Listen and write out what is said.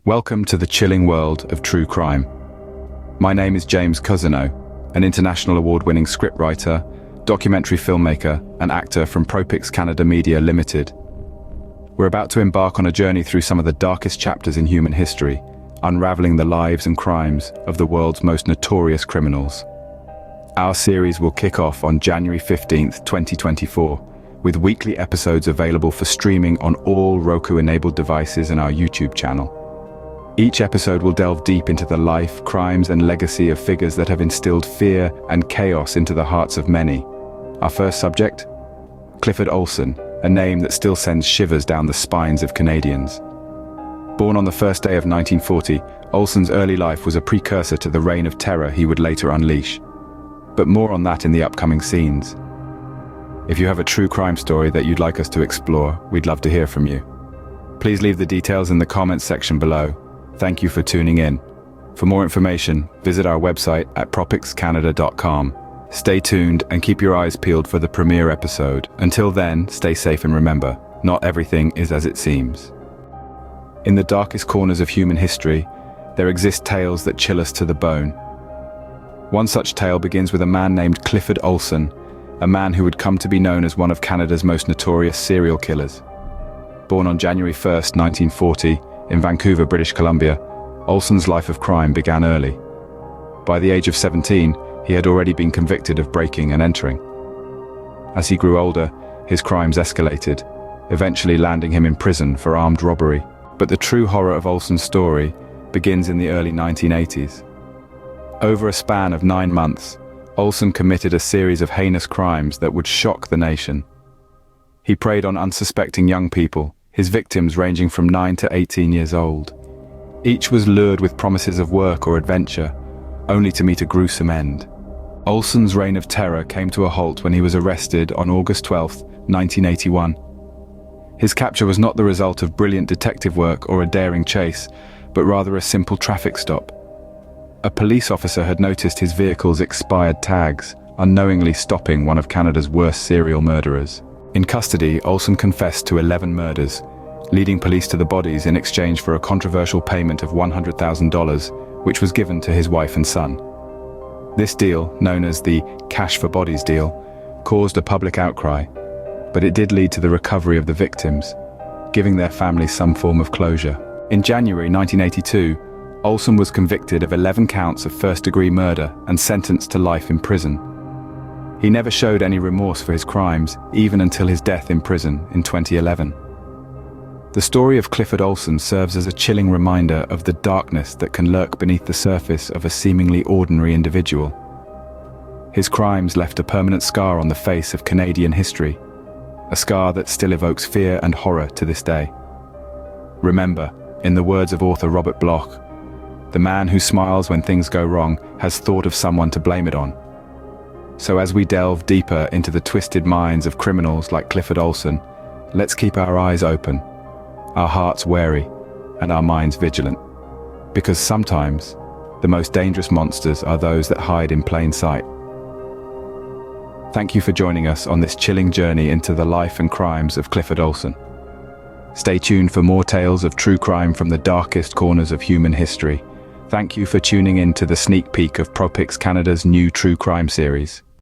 Welcome to the chilling world of true crime. My name is James Cousineau, an international award-winning scriptwriter, documentary filmmaker, and actor from Propix Canada Media Limited. We're about to embark on a journey through some of the darkest chapters in human history, unraveling the lives and crimes of the world's most notorious criminals. Our series will kick off on January 15th, 2024, with weekly episodes available for streaming on all Roku-enabled devices and our YouTube channel. Each episode will delve deep into the life, crimes, and legacy of figures that have instilled fear and chaos into the hearts of many. Our first subject? Clifford Olsen, a name that still sends shivers down the spines of Canadians. Born on the first day of 1940, Olsen's early life was a precursor to the reign of terror he would later unleash. But more on that in the upcoming scenes. If you have a true crime story that you'd like us to explore, we'd love to hear from you. Please leave the details in the comments section below. Thank you for tuning in. For more information, visit our website at propixcanada.com. Stay tuned and keep your eyes peeled for the premiere episode. Until then, stay safe and remember, not everything is as it seems. In the darkest corners of human history, there exist tales that chill us to the bone. One such tale begins with a man named Clifford Olsen, a man who would come to be known as one of Canada's most notorious serial killers. Born on January 1st, 1940, in Vancouver, British Columbia, Olsen's life of crime began early. By the age of 17, he had already been convicted of breaking and entering. As he grew older, his crimes escalated, eventually landing him in prison for armed robbery. But the true horror of Olsen's story begins in the early 1980s. Over a span of 9 months, Olsen committed a series of heinous crimes that would shock the nation. He preyed on unsuspecting young people, his victims ranging from 9 to 18 years old. Each was lured with promises of work or adventure, only to meet a gruesome end. Olsen's reign of terror came to a halt when he was arrested on August 12, 1981. His capture was not the result of brilliant detective work or a daring chase, but rather a simple traffic stop. A police officer had noticed his vehicle's expired tags, unknowingly stopping one of Canada's worst serial murderers. In custody, Olsen confessed to 11 murders, leading police to the bodies in exchange for a controversial payment of $100,000, which was given to his wife and son. This deal, known as the cash for bodies deal, caused a public outcry, but it did lead to the recovery of the victims, giving their families some form of closure. In January 1982, Olsen was convicted of 11 counts of first-degree murder and sentenced to life in prison. He never showed any remorse for his crimes, even until his death in prison in 2011. The story of Clifford Olsen serves as a chilling reminder of the darkness that can lurk beneath the surface of a seemingly ordinary individual. His crimes left a permanent scar on the face of Canadian history, a scar that still evokes fear and horror to this day. Remember, in the words of author Robert Bloch, the man who smiles when things go wrong has thought of someone to blame it on. So as we delve deeper into the twisted minds of criminals like Clifford Olsen, let's keep our eyes open, our hearts wary, and our minds vigilant. Because sometimes, the most dangerous monsters are those that hide in plain sight. Thank you for joining us on this chilling journey into the life and crimes of Clifford Olsen. Stay tuned for more tales of true crime from the darkest corners of human history. Thank you for tuning in to the sneak peek of Propix Canada's new true crime series.